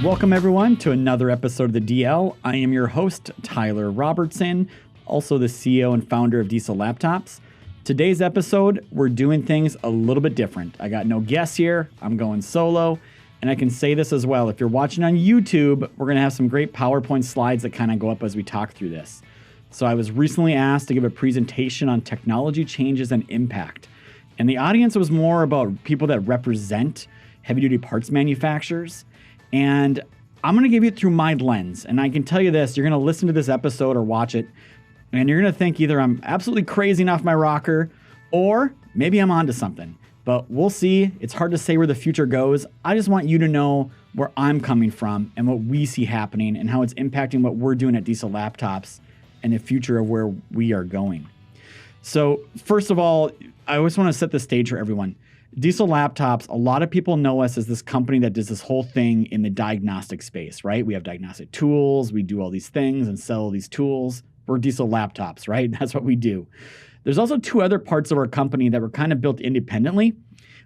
Welcome everyone to another episode of the DL. I am your host, Tyler Robertson, also the CEO and founder of Diesel Laptops. Today's episode, we're doing things a little bit different. I got no guests here, I'm going solo, and I can say this as well. If you're watching on YouTube, we're gonna have some great PowerPoint slides that kind of go up as we talk through this. So I was recently asked to give a presentation on technology changes and impact. And the audience was more about people that represent heavy-duty parts manufacturers. And I'm going to give you it through my lens. And I can tell you this, you're going to listen to this episode or watch it, and you're going to think either I'm absolutely crazy and off my rocker, or maybe I'm onto something. But we'll see. It's hard to say where the future goes. I just want you to know where I'm coming from and what we see happening and how it's impacting what we're doing at Diesel Laptops and the future of where we are going. So first of all, I always want to set the stage for everyone. Diesel Laptops, a lot of people know us as this company that does this whole thing in the diagnostic space, right? We have diagnostic tools, we do all these things and sell these tools. We're Diesel Laptops, right? That's what we do. There's also two other parts of our company that were kind of built independently.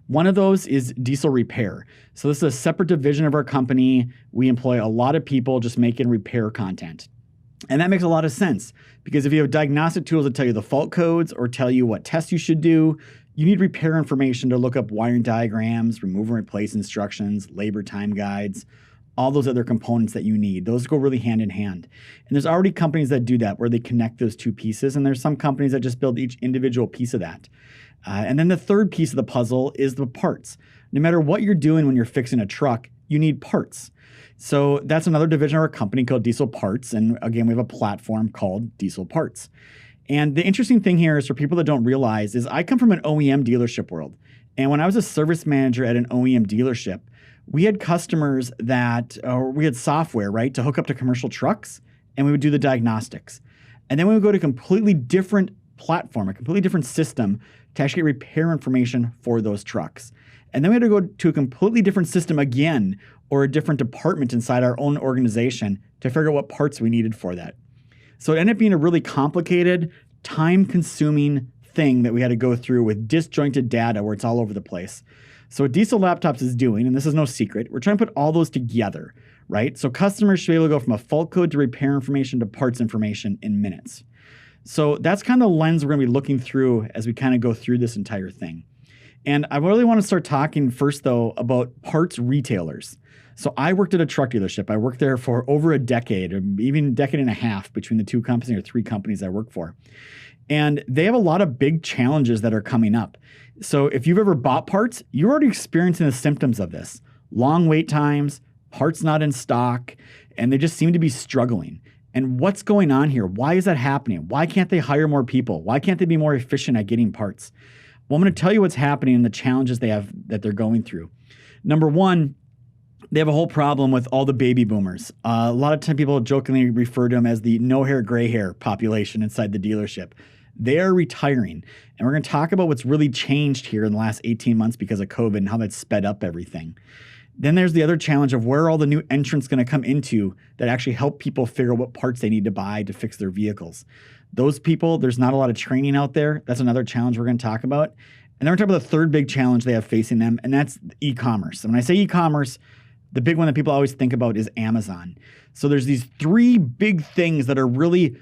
One of those is Diesel Repair. So this is a separate division of our company. We employ a lot of people just making repair content. And that makes a lot of sense because if you have diagnostic tools that tell you the fault codes or tell you what tests you should do, you need repair information to look up wiring diagrams, remove and replace instructions, labor time guides, all those other components that you need. Those go really hand in hand. And there's already companies that do that where they connect those two pieces. And there's some companies that just build each individual piece of that. And then the third piece of the puzzle is the parts. No matter what you're doing when you're fixing a truck, you need parts. So that's another division of our company called Diesel Parts. And again, we have a platform called Diesel Parts. And the interesting thing here is for people that don't realize is I come from an OEM dealership world. And when I was a service manager at an OEM dealership, we had customers that, or we had software, right, to hook up to commercial trucks, and we would do the diagnostics. And then we would go to a completely different platform, a completely different system to actually get repair information for those trucks. And then we had to go to a completely different system again, or a different department inside our own organization to figure out what parts we needed for that. So it ended up being a really complicated, time-consuming thing that we had to go through with disjointed data where it's all over the place. So what Diesel Laptops is doing, and this is no secret, we're trying to put all those together, right? So customers should be able to go from a fault code to repair information to parts information in minutes. So that's kind of the lens we're going to be looking through as we kind of go through this entire thing. And I really want to start talking first, though, about parts retailers. So I worked at a truck dealership. I worked there for over a decade, or even a decade and a half between the two companies or three companies I work for. And they have a lot of big challenges that are coming up. So if you've ever bought parts, you're already experiencing the symptoms of this. Long wait times, parts not in stock, and they just seem to be struggling. And what's going on here? Why is that happening? Why can't they hire more people? Why can't they be more efficient at getting parts? Well, I'm going to tell you what's happening and the challenges they have that they're going through. Number one, they have a whole problem with all the baby boomers. A lot of time people jokingly refer to them as the no hair, gray hair population inside the dealership. They are retiring. And we're going to talk about what's really changed here in the last 18 months because of COVID and how that's sped up everything. Then there's the other challenge of where are all the new entrants going to come into that actually help people figure out what parts they need to buy to fix their vehicles. Those people, there's not a lot of training out there. That's another challenge we're going to talk about. And then we're talking about the third big challenge they have facing them, and that's e-commerce. And when I say e-commerce, the big one that people always think about is Amazon. So there's these three big things that are really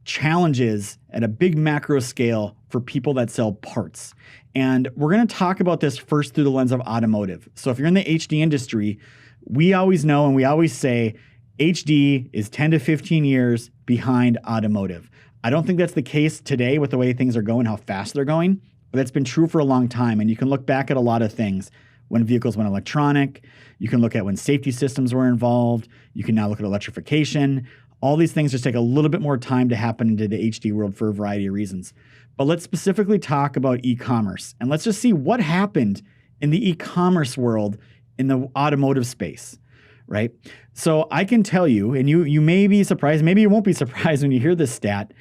challenges at a big macro scale for people that sell parts. And we're going to talk about this first through the lens of automotive. So if you're in the HD industry, we always know and we always say HD is 10 to 15 years behind automotive. I don't think that's the case today with the way things are going, how fast they're going, but that's been true for a long time. And you can look back at a lot of things. When vehicles went electronic, you can look at when safety systems were involved. You can now look at electrification. All these things just take a little bit more time to happen into the HD world for a variety of reasons. But let's specifically talk about e-commerce. And let's just see what happened in the e-commerce world in the automotive space, right? So I can tell you, and you may be surprised, maybe you won't be surprised when you hear this stat,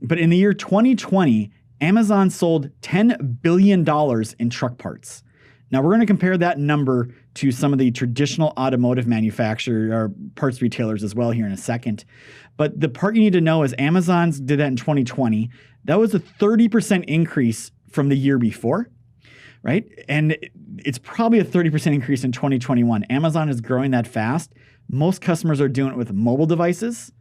but in the year 2020, Amazon sold $10 billion in truck parts. Now, we're going to compare that number to some of the traditional automotive manufacturer or parts retailers as well here in a second. But the part you need to know is Amazon's did that in 2020. That was a 30% increase from the year before. right? And it's probably a 30% increase in 2021. Amazon is growing that fast. Most customers are doing it with mobile devices,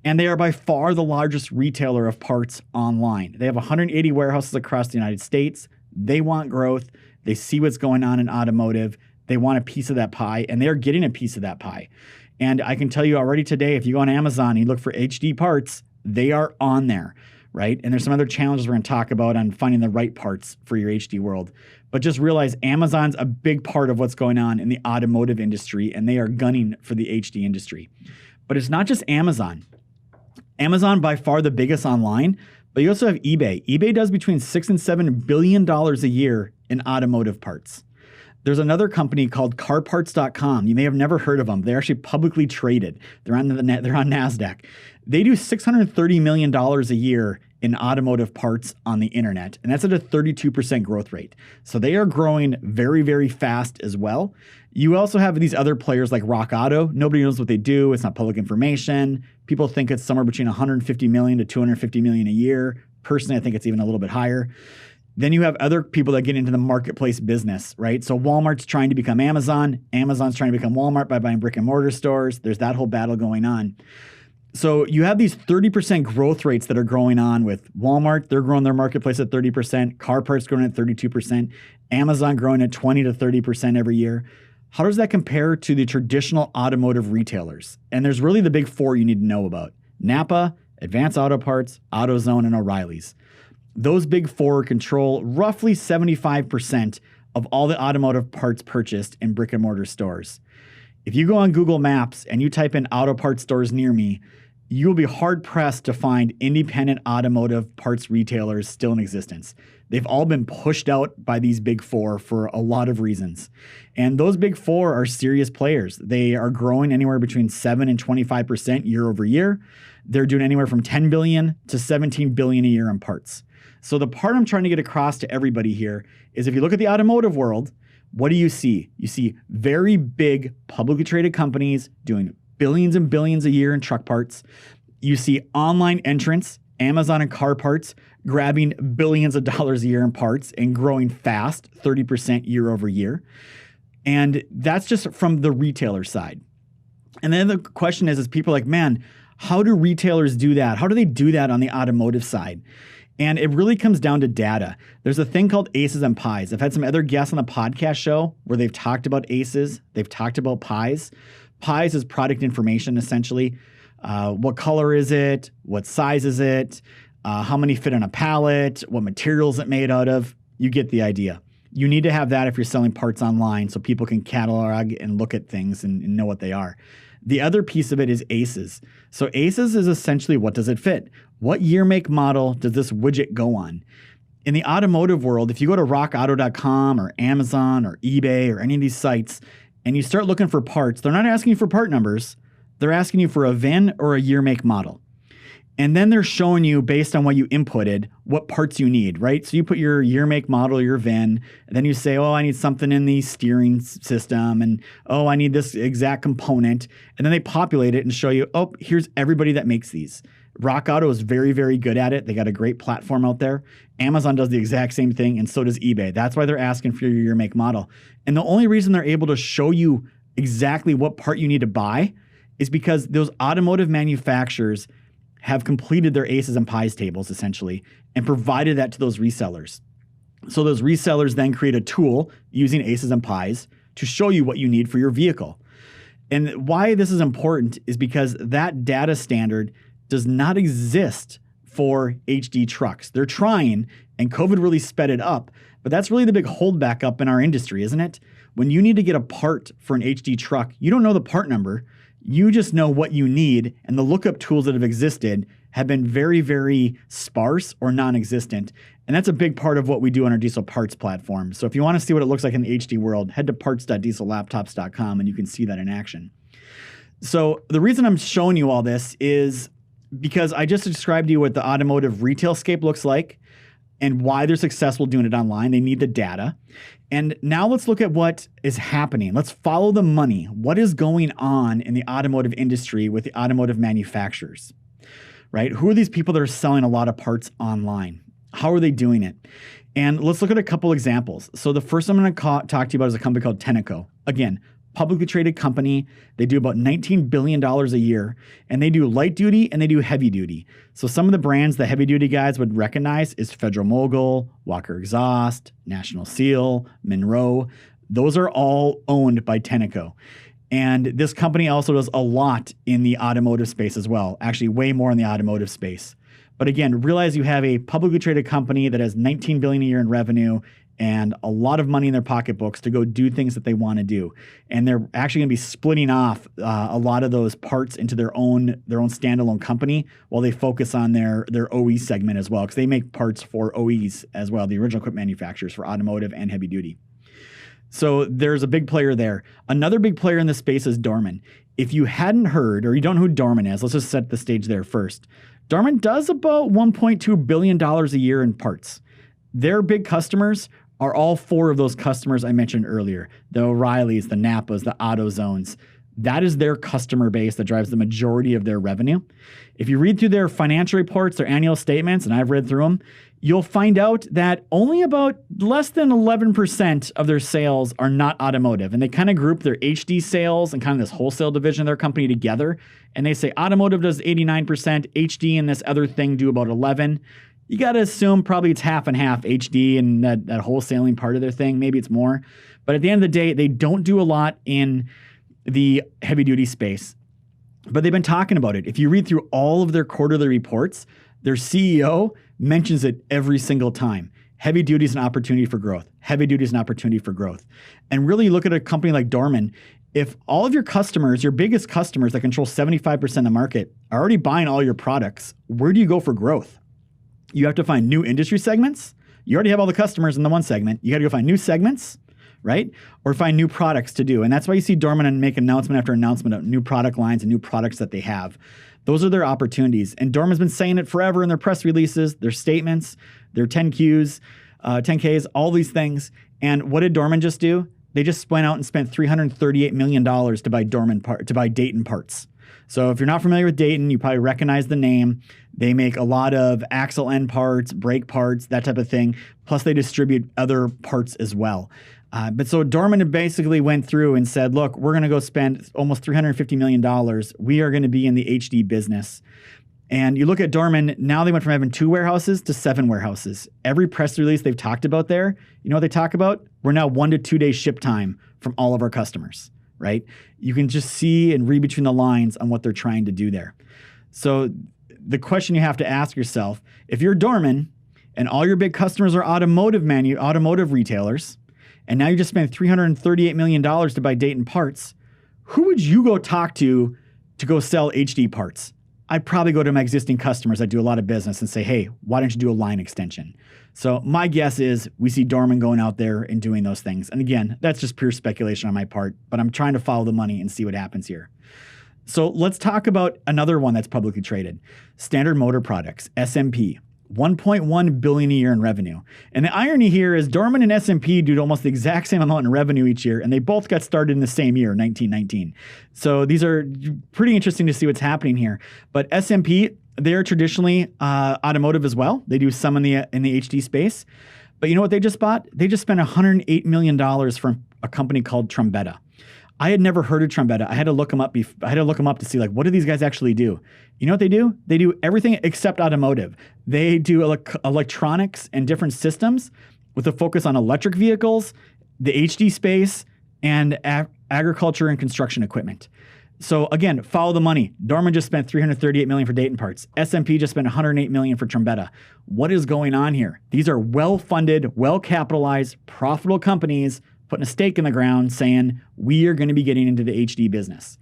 and they are by far the largest retailer of parts online. They have 180 warehouses across the United States. They want growth. They see what's going on in automotive. They want a piece of that pie, and they're getting a piece of that pie. And I can tell you already today, if you go on Amazon and you look for HD parts, they are on there, right? And there's some other challenges we're going to talk about on finding the right parts for your HD world. But just realize Amazon's a big part of what's going on in the automotive industry, and they are gunning for the HD industry. But it's not just Amazon. Amazon by far the biggest online, but you also have eBay. eBay does between $6 and $7 billion a year in automotive parts. There's another company called carparts.com. You may have never heard of them. They're actually publicly traded. They're on NASDAQ. They do $630 million a year in automotive parts on the internet, and that's at a 32% growth rate. So they are growing very, very fast as well. You also have these other players like Rock Auto. Nobody knows what they do. It's not public information. People think it's somewhere between 150 million to 250 million a year. Personally, I think it's even a little bit higher. Then you have other people that get into the marketplace business, right? So Walmart's trying to become Amazon. Amazon's trying to become Walmart by buying brick and mortar stores. There's that whole battle going on. So you have these 30% growth rates that are going on with Walmart. They're growing their marketplace at 30%. CarParts growing at 32%. Amazon growing at 20 to 30% every year. How does that compare to the traditional automotive retailers? And there's really the big four you need to know about: Napa, Advance Auto Parts, AutoZone, and O'Reilly's. Those big four control roughly 75% of all the automotive parts purchased in brick and mortar stores. If you go on Google Maps and you type in auto parts stores near me, you'll be hard pressed to find independent automotive parts retailers still in existence. They've all been pushed out by these big four for a lot of reasons. And those big four are serious players. They are growing anywhere between 7 and 25% year over year. They're doing anywhere from 10 billion to 17 billion a year in parts. So the part I'm trying to get across to everybody here is, if you look at the automotive world, what do you see? You see very big publicly traded companies doing billions and billions a year in truck parts. You see online entrants, Amazon and CarParts, grabbing billions of dollars a year in parts and growing fast, 30% year over year. And that's just from the retailer side. And then the question is people are like, man, how do retailers do that? How do they do that on the automotive side? And it really comes down to data. There's a thing called ACEs and pies. I've had some other guests on the podcast show where they've talked about ACEs. They've talked about pies. Pies is product information, essentially. What color is it? What size is it? How many fit on a pallet? What material is it made out of? You get the idea. You need to have that if you're selling parts online so people can catalog and look at things and know what they are. The other piece of it is ACEs. So ACEs is essentially, what does it fit? What year, make, model does this widget go on? In the automotive world, if you go to rockauto.com or Amazon or eBay or any of these sites and you start looking for parts, they're not asking you for part numbers. They're asking you for a VIN or a year, make, model. And then they're showing you, based on what you inputted, what parts you need, right? So you put your year, make, model, your VIN, and then you say, oh, I need something in the steering system, and oh, I need this exact component. And then they populate it and show you, oh, here's everybody that makes these. Rock Auto is very, very good at it. They got a great platform out there. Amazon does the exact same thing, and so does eBay. That's why they're asking for your year, make, model. And the only reason they're able to show you exactly what part you need to buy is because those automotive manufacturers have completed their ACEs and pies tables, essentially, and provided that to those resellers. So those resellers then create a tool using ACEs and pies to show you what you need for your vehicle. And why this is important is because that data standard does not exist for HD trucks. They're trying, and COVID really sped it up, but that's really the big holdback up in our industry, isn't it? When you need to get a part for an HD truck, you don't know the part number. You just know what you need, and the lookup tools that have existed have been very, very sparse or non-existent. And that's a big part of what we do on our Diesel Parts platform. So if you want to see what it looks like in the HD world, head to parts.diesellaptops.com and you can see that in action. So the reason I'm showing you all this is because I just described to you what the automotive retail scape looks like and why they're successful doing it online. They need the data. And now let's look at what is happening. Let's follow the money. What is going on in the automotive industry with the automotive manufacturers, right? Who are these people that are selling a lot of parts online? How are they doing it? And let's look at a couple examples. So the first I'm going to talk to you about is a company called Tenneco. Again, publicly traded company. They do about $19 billion a year, and they do light duty and they do heavy duty. So some of the brands the heavy duty guys would recognize is Federal Mogul, Walker Exhaust, National Seal, Monroe. Those are all owned by Tenneco. And this company also does a lot in the automotive space as well, actually way more in the automotive space. But again, realize you have a publicly traded company that has $19 billion a year in revenue and a lot of money in their pocketbooks to go do things that they want to do. And they're actually going to be splitting off a lot of those parts into their own standalone company while they focus on their OE segment as well, because they make parts for OEs as well, the original equipment manufacturers for automotive and heavy duty. So there's a big player there. Another big player in this space is Dorman. If you hadn't heard or you don't know who Dorman is, let's just set the stage there first. Dorman does about $1.2 billion a year in parts. Their big customers are all four of those customers I mentioned earlier, the O'Reillys, the Napas, the AutoZones. That is their customer base that drives the majority of their revenue. If you read through their financial reports, their annual statements, and I've read through them, you'll find out that only about less than 11% of their sales are not automotive. And they kind of group their HD sales and kind of this wholesale division of their company together. And they say automotive does 89%, HD and this other thing do about 11%. You got to assume probably it's half and half, HD and that wholesaling part of their thing. Maybe it's more. But at the end of the day, they don't do a lot in the heavy duty space. But they've been talking about it. If you read through all of their quarterly reports, their CEO mentions it every single time. Heavy duty is an opportunity for growth. Heavy duty is an opportunity for growth. And really look at a company like Dorman. If all of your customers, your biggest customers that control 75% of the market are already buying all your products, where do you go for growth? You have to find new industry segments. You already have all the customers in the one segment. You got to go find new segments, right? Or find new products to do. And that's why you see Dorman make announcement after announcement of new product lines and new products that they have. Those are their opportunities. And Dorman's been saying it forever in their press releases, their statements, their 10Qs, 10Ks, all these things. And what did Dorman just do? They just went out and spent $338 million to buy Dayton parts. So if you're not familiar with Dayton, you probably recognize the name. They make a lot of axle end parts, brake parts, that type of thing. Plus they distribute other parts as well. But so Dorman basically went through and said, look, we're going to go spend almost $350 million. We are going to be in the HD business. And you look at Dorman, now they went from having 2 warehouses to 7 warehouses. Every press release they've talked about there, you know what they talk about? We're now 1 to 2 day ship time from all of our customers, right? You can just see and read between the lines on what they're trying to do there. So the question you have to ask yourself, if you're Dorman and all your big customers are automotive retailers, and now you just spent $338 million to buy Dayton parts, who would you go talk to go sell HD parts? I'd probably go to my existing customers that do a lot of business and say, hey, why don't you do a line extension? So my guess is we see Dorman going out there and doing those things. And again, that's just pure speculation on my part, but I'm trying to follow the money and see what happens here. So let's talk about another one that's publicly traded, Standard Motor Products, SMP. $1.1 billion a year in revenue. And the irony here is Dorman and SMP do almost the exact same amount in revenue each year, and they both got started in the same year, 1919. So these are pretty interesting to see what's happening here. But SMP, they're traditionally automotive as well. They do some in the HD space. But you know what they just bought? They just spent $108 million from a company called Trombetta. I had never heard of Trombetta. I had to look them up. I had to look them up to see, like, what do these guys actually do? You know what they do? They do everything except automotive. They do electronics and different systems with a focus on electric vehicles, the HD space, and agriculture and construction equipment. So again, follow the money. Dorman just spent $338 million for Dayton parts. SMP just spent $108 million for Trombetta. What is going on here? These are well-funded, well-capitalized, profitable companies putting a stake in the ground saying, we are going to be getting into the HD business.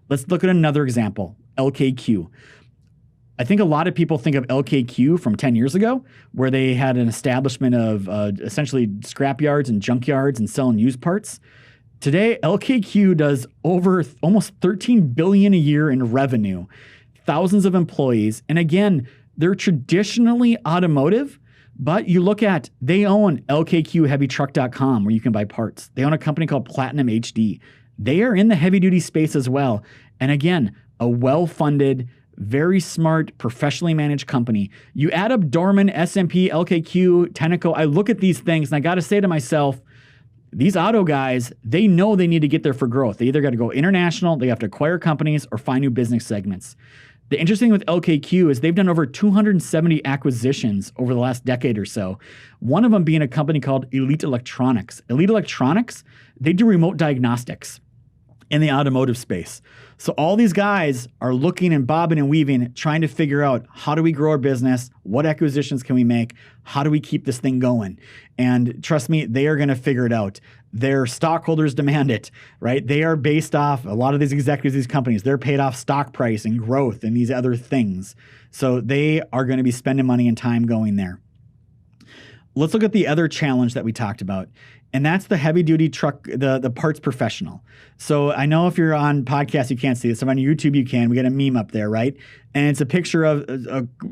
Let's look at another example, LKQ. I think a lot of people think of LKQ from 10 years ago, where they had an establishment of essentially scrap yards and junk yards and selling used parts. Today, LKQ does over almost $13 billion a year in revenue, thousands of employees. And again, they're traditionally automotive, but you look at, they own LKQHeavyTruck.com, where you can buy parts. They own a company called Platinum HD. They are in the heavy duty space as well. And again, a well-funded, very smart, professionally managed company. You add up Dorman, S&P, LKQ, Tenneco. I look at these things and I got to say to myself, these auto guys, they know they need to get there for growth. They either got to go international, they have to acquire companies, or find new business segments. The interesting thing with LKQ is they've done over 270 acquisitions over the last decade or so. One of them being a company called Elite Electronics. Elite Electronics, they do remote diagnostics in the automotive space. So all these guys are looking and bobbing and weaving, trying to figure out, how do we grow our business? What acquisitions can we make? How do we keep this thing going? And trust me, they are going to figure it out. Their stockholders demand it, right? They are based off, a lot of these executives, these companies, they're paid off stock price and growth and these other things. So they are going to be spending money and time going there. Let's look at the other challenge that we talked about, and that's the heavy duty truck, the parts professional. So I know if you're on podcast, you can't see this. If on YouTube, you can. We got a meme up there, right? And it's a picture of,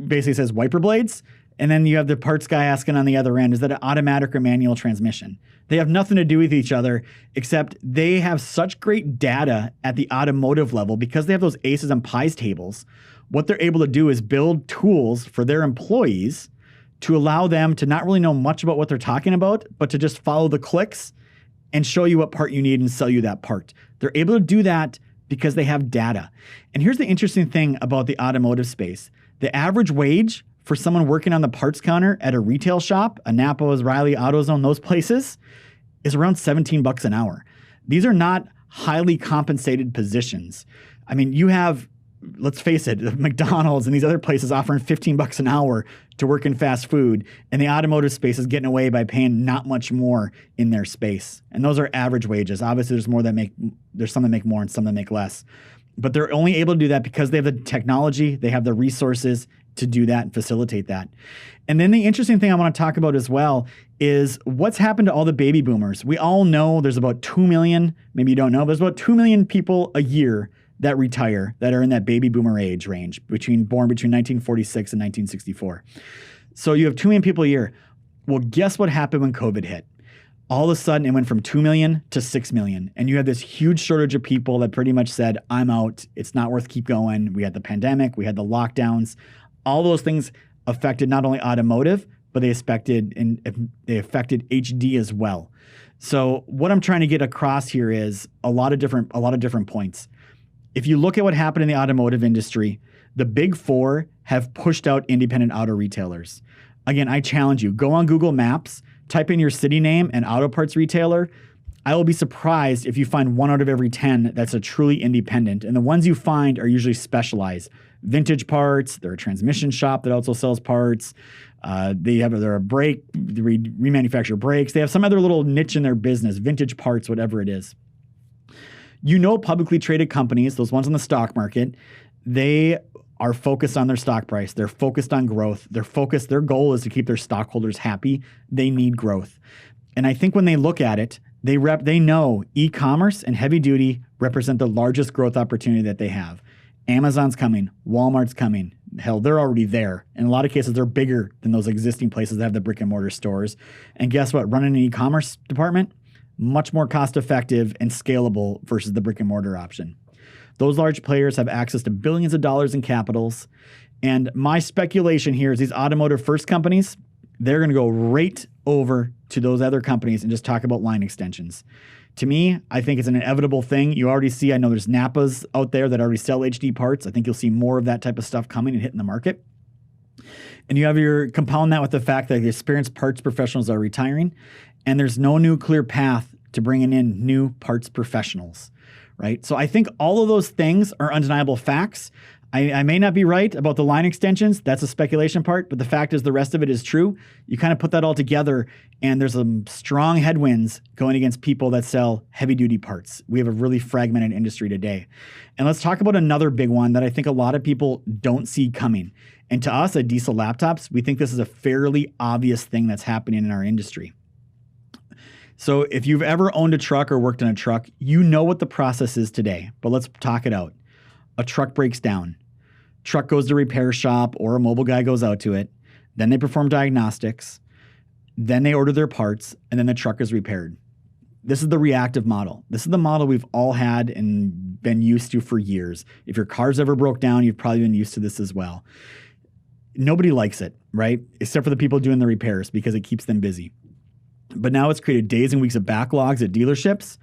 basically says wiper blades. And then you have the parts guy asking on the other end, is that an automatic or manual transmission? They have nothing to do with each other, except they have such great data at the automotive level because they have those aces and pies tables. What they're able to do is build tools for their employees to allow them to not really know much about what they're talking about, but to just follow the clicks and show you what part you need and sell you that part. They're able to do that because they have data. And here's the interesting thing about the automotive space. The average wage for someone working on the parts counter at a retail shop, a Napa's, Riley, AutoZone, those places, is around $17 an hour. These are not highly compensated positions. I mean, you have, let's face it, McDonald's and these other places offering $15 an hour to work in fast food, and the automotive space is getting away by paying not much more in their space. And those are average wages. Obviously, there's some that make more and some that make less. But they're only able to do that because they have the technology, they have the resources to do that and facilitate that. And then the interesting thing I want to talk about as well is what's happened to all the baby boomers. We all know there's about 2 million, maybe you don't know, but there's about 2 million people a year that retire that are in that baby boomer age range, born between 1946 and 1964. So you have 2 million people a year. Well, guess what happened when COVID hit? All of a sudden, it went from 2 million to 6 million. And you had this huge shortage of people that pretty much said, I'm out. It's not worth keep going. We had the pandemic. We had the lockdowns. All those things affected not only automotive, but they affected HD as well. So what I'm trying to get across here is a lot of different points. If you look at what happened in the automotive industry, the big four have pushed out independent auto retailers. Again, I challenge you, go on Google Maps, type in your city name and auto parts retailer. I will be surprised if you find 1 out of every 10 that's a truly independent. And the ones you find are usually specialized. Vintage parts, they're a transmission shop that also sells parts. They're a brake, they remanufacture brakes. They have some other little niche in their business, vintage parts, whatever it is. You know, publicly traded companies, those ones on the stock market, they are focused on their stock price. They're focused on growth. Their goal is to keep their stockholders happy. They need growth. And I think when they look at it, they know e-commerce and heavy duty represent the largest growth opportunity that they have. Amazon's coming, Walmart's coming. Hell, they're already there. In a lot of cases, they're bigger than those existing places that have the brick and mortar stores. And guess what? Running an e-commerce department, much more cost effective and scalable versus the brick and mortar option. Those large players have access to billions of dollars in capitals. And my speculation here is these automotive first companies, they're going to go right over to those other companies and just talk about line extensions. To me, I think it's an inevitable thing. You already see, I know there's Napa's out there that already sell HD parts. I think you'll see more of that type of stuff coming and hitting the market. And you have compound that with the fact that the experienced parts professionals are retiring, and there's no new clear path to bringing in new parts professionals, right? So I think all of those things are undeniable facts. I may not be right about the line extensions. That's a speculation part, but the fact is the rest of it is true. You kind of put that all together, and there's some strong headwinds going against people that sell heavy-duty parts. We have a really fragmented industry today. And let's talk about another big one that I think a lot of people don't see coming. And to us at Diesel Laptops, we think this is a fairly obvious thing that's happening in our industry. So if you've ever owned a truck or worked in a truck, you know what the process is today, but let's talk it out. A truck breaks down. Truck goes to repair shop or a mobile guy goes out to it. Then they perform diagnostics. Then they order their parts, and then the truck is repaired. This is the reactive model. This is the model we've all had and been used to for years. If your car's ever broke down, you've probably been used to this as well. Nobody likes it, right? Except for the people doing the repairs because it keeps them busy. But now it's created days and weeks of backlogs at dealerships.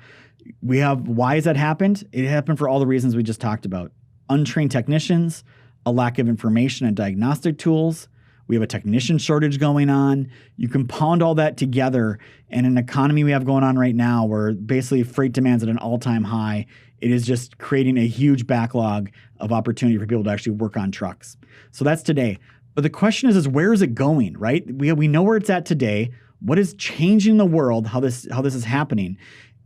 Why has that happened? It happened for all the reasons we just talked about. Untrained technicians, a lack of information and diagnostic tools. We have a technician shortage going on. You compound all that together in an economy we have going on right now where basically freight demand's at an all-time high. It is just creating a huge backlog of opportunity for people to actually work on trucks. So that's today. But the question is where is it going, right? We know where it's at today. What is changing the world, how this is happening?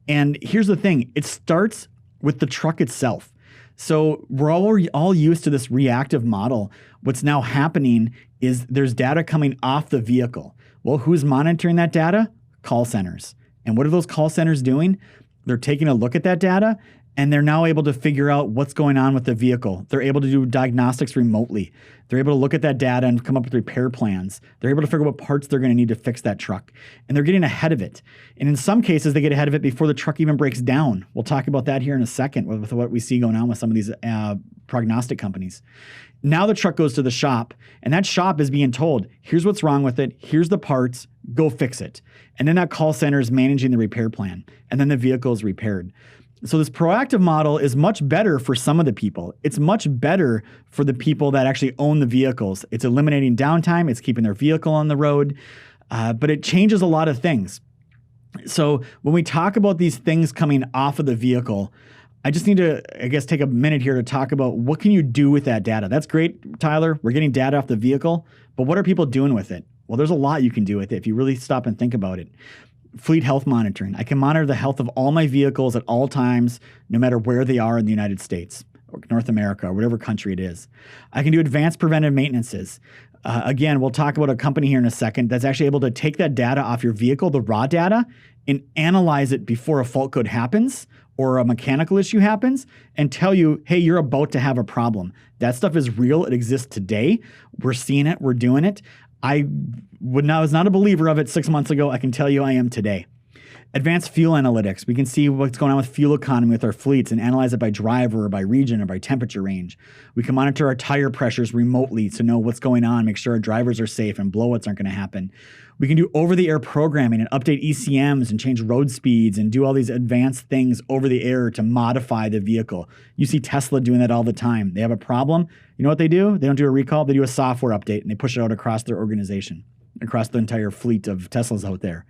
And here's the thing. It starts with the truck itself. So we're all used to this reactive model. What's now happening is there's data coming off the vehicle. Well, who's monitoring that data? Call centers. And what are those call centers doing? They're taking a look at that data and they're now able to figure out what's going on with the vehicle. They're able to do diagnostics remotely. They're able to look at that data and come up with repair plans. They're able to figure out what parts they're going to need to fix that truck. And they're getting ahead of it. And in some cases, they get ahead of it before the truck even breaks down. We'll talk about that here in a second with what we see going on with some of these prognostic companies. Now the truck goes to the shop, and that shop is being told, here's what's wrong with it, here's the parts, go fix it. And then that call center is managing the repair plan, and then the vehicle is repaired. So this proactive model is much better for some of the people. It's much better for the people that actually own the vehicles. It's eliminating downtime, it's keeping their vehicle on the road, but it changes a lot of things. So when we talk about these things coming off of the vehicle, I just need to, take a minute here to talk about what can you do with that data. That's great, Tyler. We're getting data off the vehicle, but what are people doing with it? Well, there's a lot you can do with it if you really stop and think about it. Fleet health monitoring. I can monitor the health of all my vehicles at all times, no matter where they are in the United States or North America or whatever country it is. I can do advanced preventive maintenances. Again, we'll talk about a company here in a second that's actually able to take that data off your vehicle, the raw data, and analyze it before a fault code happens or a mechanical issue happens and tell you, hey, you're about to have a problem. That stuff is real. It exists today. We're seeing it. We're doing it. I was not a believer of it 6 months ago. I can tell you I am today. Advanced fuel analytics. We can see what's going on with fuel economy with our fleets and analyze it by driver or by region or by temperature range. We can monitor our tire pressures remotely to know what's going on, make sure our drivers are safe and blowouts aren't going to happen. We can do over-the-air programming and update ECMs and change road speeds and do all these advanced things over the air to modify the vehicle. You see Tesla doing that all the time. They have a problem. You know what they do? They don't do a recall. They do a software update and they push it out across their organization, across the entire fleet of Teslas out there.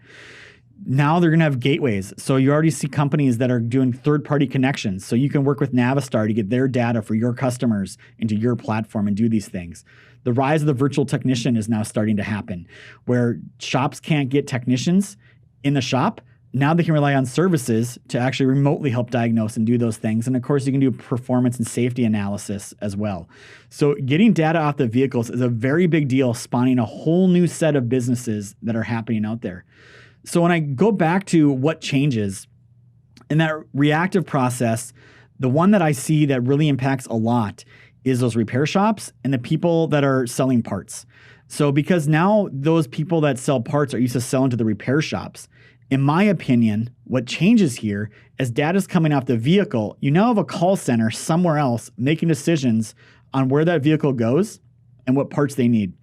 Now they're going to have gateways. So you already see companies that are doing third-party connections. So you can work with Navistar to get their data for your customers into your platform and do these things. The rise of the virtual technician is now starting to happen, where shops can't get technicians in the shop. Now they can rely on services to actually remotely help diagnose and do those things. And of course, you can do performance and safety analysis as well. So getting data off the vehicles is a very big deal, spawning a whole new set of businesses that are happening out there. So when I go back to what changes in that reactive process, the one that I see that really impacts a lot is those repair shops and the people that are selling parts. So because now those people that sell parts are used to selling to the repair shops, in my opinion, what changes here as data is coming off the vehicle, you now have a call center somewhere else making decisions on where that vehicle goes and what parts they need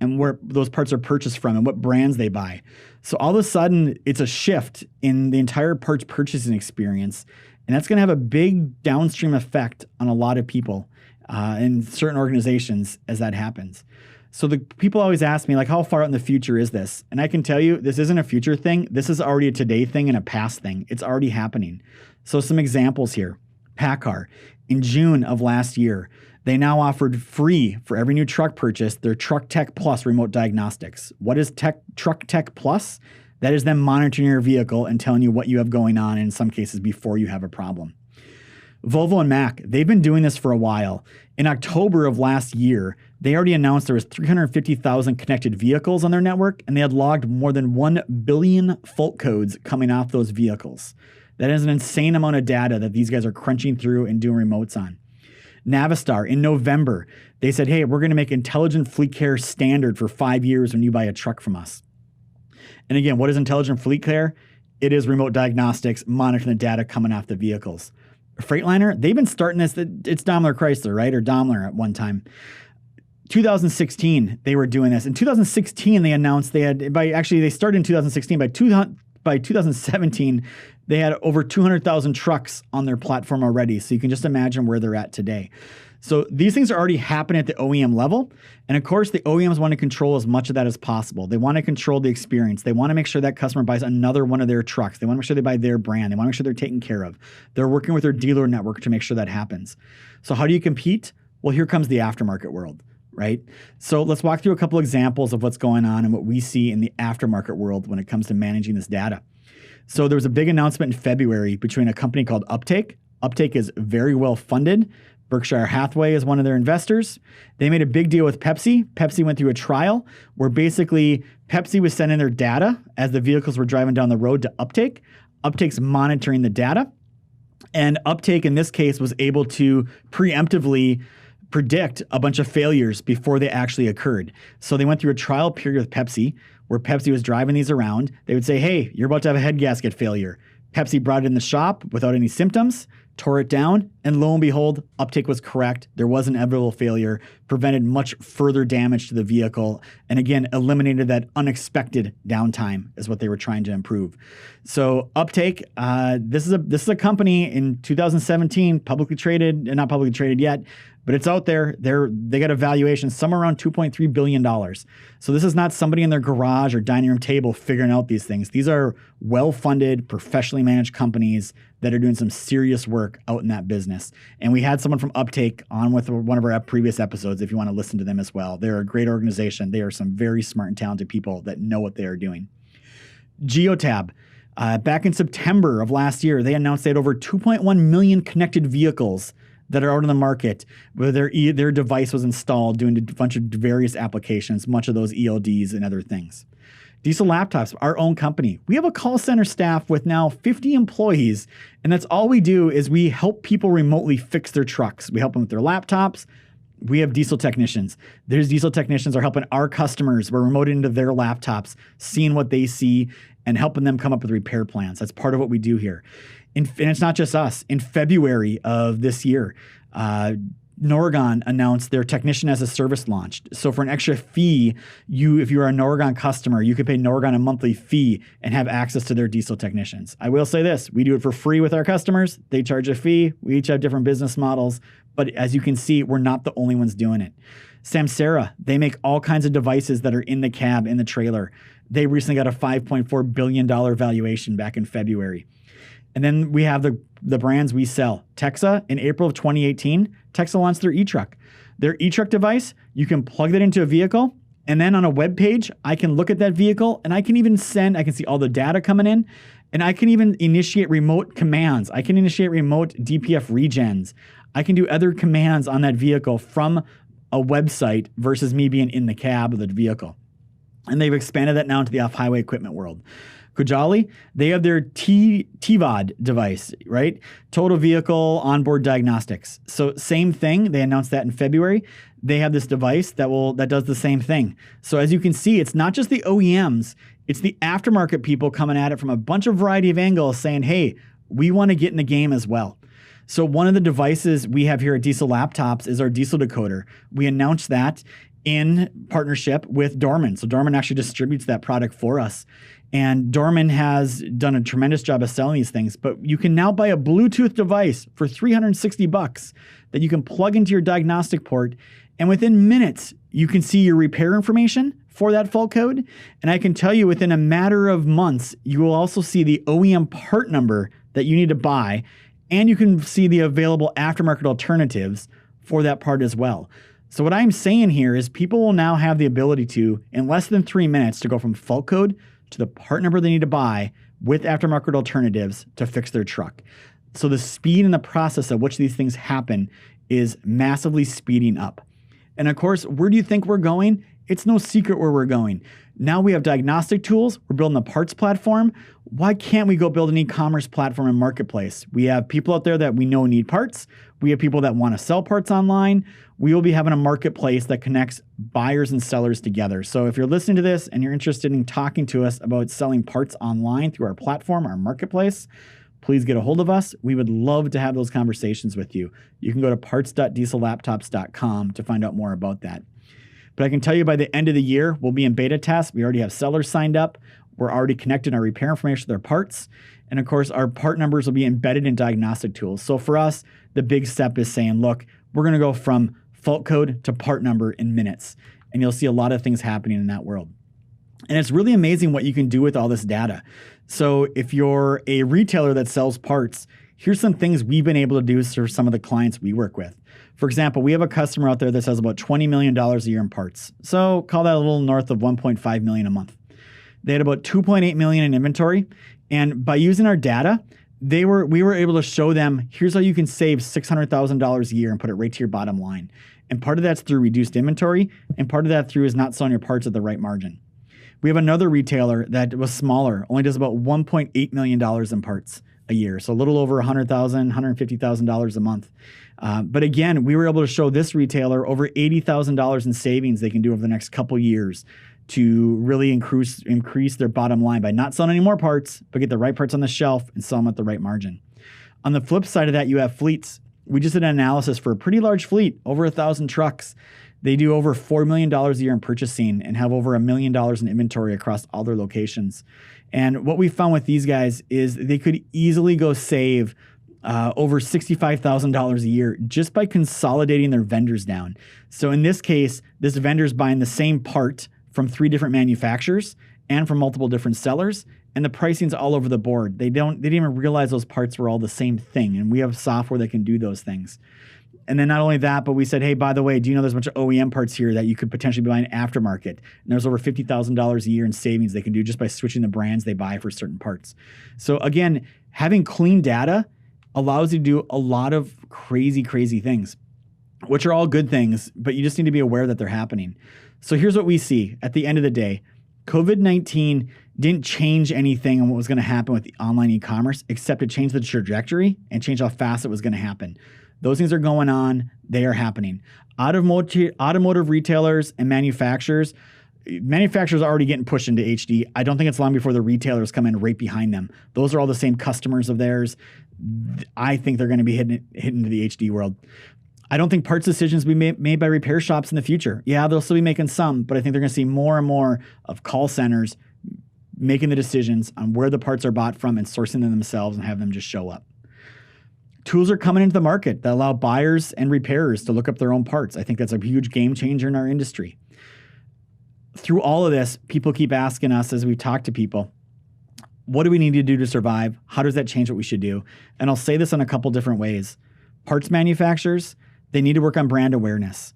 and where those parts are purchased from and what brands they buy. So all of a sudden, it's a shift in the entire parts purchasing experience, and that's going to have a big downstream effect on a lot of people in certain organizations as that happens. So the people always ask me, like, how far out in the future is this? And I can tell you, this isn't a future thing. This is already a today thing and a past thing. It's already happening. So some examples here. PACCAR, in June of last year, they now offered free for every new truck purchase their Truck Tech Plus remote diagnostics. What is Truck Tech Plus? That is them monitoring your vehicle and telling you what you have going on, in some cases before you have a problem. Volvo and Mack, they've been doing this for a while. In October of last year, they already announced there was 350,000 connected vehicles on their network, and they had logged more than 1 billion fault codes coming off those vehicles. That is an insane amount of data that these guys are crunching through and doing remotes on. Navistar, in November, they said, hey, we're going to make intelligent fleet care standard for 5 years when you buy a truck from us. And again, what is intelligent fleet care? It is remote diagnostics, monitoring the data coming off the vehicles. Freightliner, they've been starting this. It's Daimler Chrysler, right? Or Daimler at one time. 2016, they were doing this. In 2016, they announced they started in 2016. By 2017, they had over 200,000 trucks on their platform already. So you can just imagine where they're at today. So these things are already happening at the OEM level. And of course, the OEMs want to control as much of that as possible. They want to control the experience. They want to make sure that customer buys another one of their trucks. They want to make sure they buy their brand. They want to make sure they're taken care of. They're working with their dealer network to make sure that happens. So how do you compete? Well, here comes the aftermarket world, right? So let's walk through a couple examples of what's going on and what we see in the aftermarket world when it comes to managing this data. So there was a big announcement in February between a company called Uptake. Uptake is very well funded. Berkshire Hathaway is one of their investors. They made a big deal with Pepsi. Pepsi went through a trial where basically Pepsi was sending their data as the vehicles were driving down the road to Uptake. Uptake's monitoring the data. And Uptake, in this case, was able to preemptively predict a bunch of failures before they actually occurred. So they went through a trial period with Pepsi where Pepsi was driving these around. They would say, hey, you're about to have a head gasket failure. Pepsi brought it in the shop without any symptoms, tore it down, and lo and behold, Uptake was correct. There was an inevitable failure, prevented much further damage to the vehicle, and again, eliminated that unexpected downtime is what they were trying to improve. So Uptake, this is a company in 2017, not publicly traded yet, but it's out there. They got a valuation somewhere around $2.3 billion. So this is not somebody in their garage or dining room table figuring out these things. These are well-funded, professionally managed companies that are doing some serious work out in that business. And we had someone from Uptake on with one of our previous episodes if you want to listen to them as well. They're a great organization. They are some very smart and talented people that know what they are doing. Geotab. Back in September of last year, they announced they had over 2.1 million connected vehicles that are out in the market where their device was installed doing a bunch of various applications, much of those ELDs and other things. Diesel Laptops, our own company. We have a call center staff with now 50 employees, and that's all we do is we help people remotely fix their trucks. We help them with their laptops. We have diesel technicians. Those diesel technicians are helping our customers. We're remoting into their laptops, seeing what they see, and helping them come up with repair plans. That's part of what we do here. And it's not just us. In February of this year, Norgon announced their technician as a service launched. So for an extra fee, if you're a Norgon customer, you could pay Norgon a monthly fee and have access to their diesel technicians. I will say this, we do it for free with our customers. They charge a fee. We each have different business models. But as you can see, we're not the only ones doing it. Samsara, they make all kinds of devices that are in the cab, in the trailer. They recently got a $5.4 billion valuation back in February. And then we have the brands we sell. Texa, in April of 2018, Texa launched their e-truck. Their e-truck device, you can plug that into a vehicle, and then on a web page, I can look at that vehicle, and I can see all the data coming in, and I can even initiate remote commands. I can initiate remote DPF regens. I can do other commands on that vehicle from a website versus me being in the cab of the vehicle. And they've expanded that now into the off-highway equipment world. Kujali, they have their TVOD device, right? Total Vehicle Onboard Diagnostics. So same thing. They announced that in February. They have this device that does the same thing. So as you can see, it's not just the OEMs, it's the aftermarket people coming at it from a bunch of variety of angles saying, hey, we want to get in the game as well. So one of the devices we have here at Diesel Laptops is our diesel decoder. We announced that in partnership with Dorman. So Dorman actually distributes that product for us. And Dorman has done a tremendous job of selling these things, but you can now buy a Bluetooth device for $360 that you can plug into your diagnostic port. And within minutes, you can see your repair information for that fault code. And I can tell you within a matter of months, you will also see the OEM part number that you need to buy. And you can see the available aftermarket alternatives for that part as well. So what I'm saying here is people will now have the ability to, in less than 3 minutes, to go from fault code to the part number they need to buy with aftermarket alternatives to fix their truck. So the speed and the process of which these things happen is massively speeding up. And of course, where do you think we're going? It's no secret where we're going. Now we have diagnostic tools. We're building a parts platform. Why can't we go build an e-commerce platform and marketplace? We have people out there that we know need parts. We have people that want to sell parts online. We will be having a marketplace that connects buyers and sellers together. So if you're listening to this and you're interested in talking to us about selling parts online through our platform, our marketplace, please get a hold of us. We would love to have those conversations with you. You can go to parts.diesellaptops.com to find out more about that. But I can tell you by the end of the year, we'll be in beta test. We already have sellers signed up. We're already connecting our repair information to their parts. And of course, our part numbers will be embedded in diagnostic tools. So for us, the big step is saying, look, we're going to go from fault code to part number in minutes. And you'll see a lot of things happening in that world. And it's really amazing what you can do with all this data. So if you're a retailer that sells parts, here's some things we've been able to do for some of the clients we work with. For example, we have a customer out there that sells about $20 million a year in parts. So call that a little north of $1.5 million a month. They had about $2.8 million in inventory. And by using our data, we were able to show them, here's how you can save $600,000 a year and put it right to your bottom line. And part of that's through reduced inventory, and part of that through is not selling your parts at the right margin. We have another retailer that was smaller, only does about $1.8 million in parts a year. So a little over $100,000, $150,000 a month. But again, we were able to show this retailer over $80,000 in savings they can do over the next couple years to really increase their bottom line by not selling any more parts, but get the right parts on the shelf and sell them at the right margin. On the flip side of that, you have fleets. We just did an analysis for a pretty large fleet, over 1,000 trucks. They do over $4 million a year in purchasing and have over $1 million in inventory across all their locations. And what we found with these guys is they could easily go save over $65,000 a year just by consolidating their vendors down. So in this case, this vendor's buying the same part from 3 different manufacturers and from multiple different sellers, and the pricing's all over the board. They didn't even realize those parts were all the same thing, and we have software that can do those things. And then not only that, but we said, hey, by the way, do you know there's a bunch of OEM parts here that you could potentially be buying aftermarket? And there's over $50,000 a year in savings they can do just by switching the brands they buy for certain parts. So again, having clean data allows you to do a lot of crazy, crazy things, which are all good things, but you just need to be aware that they're happening. So here's what we see at the end of the day. COVID-19 didn't change anything on what was going to happen with the online e-commerce, except it changed the trajectory and changed how fast it was going to happen. Those things are going on. They are happening. Automotive retailers and manufacturers are already getting pushed into HD. I don't think it's long before the retailers come in right behind them. Those are all the same customers of theirs. I think they're going to be hitting into the HD world. I don't think parts decisions will be made by repair shops in the future. Yeah, they'll still be making some, but I think they're going to see more and more of call centers making the decisions on where the parts are bought from and sourcing them themselves and have them just show up. Tools are coming into the market that allow buyers and repairers to look up their own parts. I think that's a huge game changer in our industry. Through all of this, people keep asking us as we talk to people, what do we need to do to survive? How does that change what we should do? And I'll say this in a couple different ways. Parts manufacturers, they need to work on brand awareness.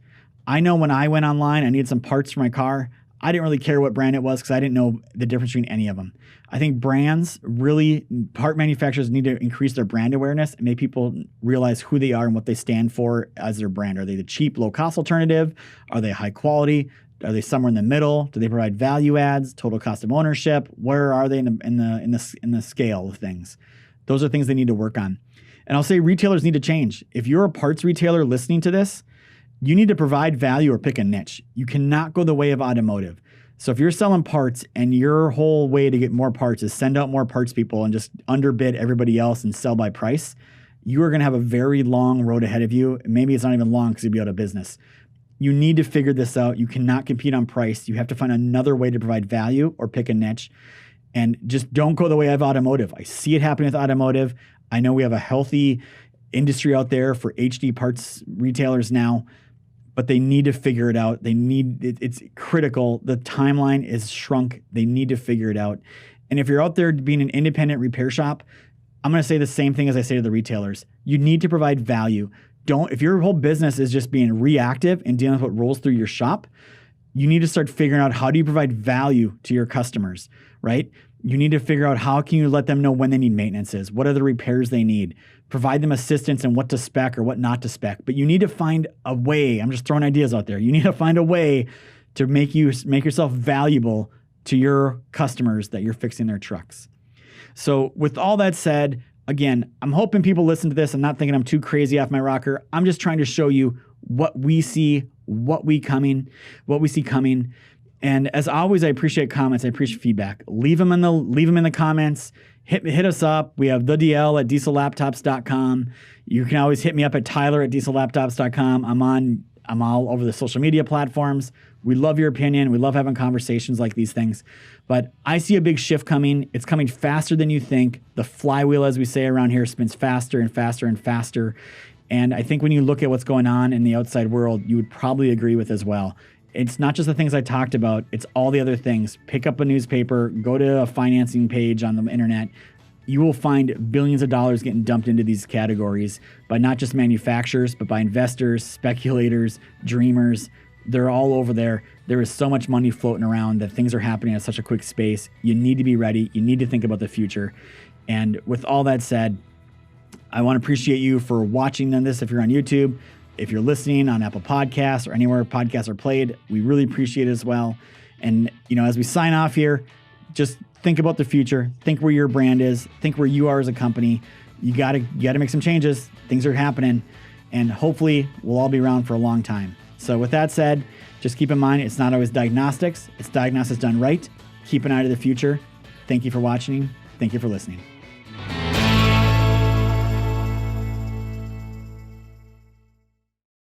I know when I went online, I needed some parts for my car. I didn't really care what brand it was because I didn't know the difference between any of them. I think part manufacturers need to increase their brand awareness and make people realize who they are and what they stand for as their brand. Are they the cheap, low-cost alternative? Are they high quality? Are they somewhere in the middle? Do they provide value adds, total cost of ownership? Where are they in the scale of things? Those are things they need to work on. And I'll say retailers need to change. If you're a parts retailer listening to this, you need to provide value or pick a niche. You cannot go the way of automotive. So if you're selling parts and your whole way to get more parts is send out more parts people and just underbid everybody else and sell by price, you are going to have a very long road ahead of you. Maybe it's not even long because you'll be out of business. You need to figure this out. You cannot compete on price. You have to find another way to provide value or pick a niche. And just don't go the way of automotive. I see it happening with automotive. I know we have a healthy industry out there for HD parts retailers now, but they need to figure it out. It's critical. The timeline is shrunk. They need to figure it out. And if you're out there being an independent repair shop, I'm going to say the same thing as I say to the retailers. You need to provide value. If your whole business is just being reactive and dealing with what rolls through your shop, you need to start figuring out how do you provide value to your customers, right? You need to figure out how can you let them know when they need maintenances, what are the repairs they need, provide them assistance in what to spec or what not to spec. But you need to find a way. I'm just throwing ideas out there. You need to find a way to make yourself valuable to your customers that you're fixing their trucks. So with all that said, again, I'm hoping people listen to this. I'm not thinking I'm too crazy off my rocker. I'm just trying to show you what we see, what we see coming. And as always, I appreciate comments. I appreciate feedback. Leave them in the comments. Hit us up. We have the DL at diesellaptops.com. You can always hit me up at Tyler@diesellaptops.com. I'm all over the social media platforms. We love your opinion. We love having conversations like these things. But I see a big shift coming. It's coming faster than you think. The flywheel, as we say around here, spins faster and faster and faster. And I think when you look at what's going on in the outside world, you would probably agree with as well. It's not just the things I talked about. It's all the other things. Pick up a newspaper, go to a financing page on the internet. You will find billions of dollars getting dumped into these categories by not just manufacturers, but by investors, speculators, dreamers. They're all over there. There is so much money floating around that things are happening at such a quick space. You need to be ready. You need to think about the future. And with all that said, I want to appreciate you for watching this if you're on YouTube. If you're listening on Apple Podcasts or anywhere podcasts are played, we really appreciate it as well. And, as we sign off here, just think about the future. Think where your brand is. Think where you are as a company. You gotta make some changes. Things are happening. And hopefully we'll all be around for a long time. So with that said, just keep in mind, it's not always diagnostics. It's diagnostics done right. Keep an eye to the future. Thank you for watching. Thank you for listening.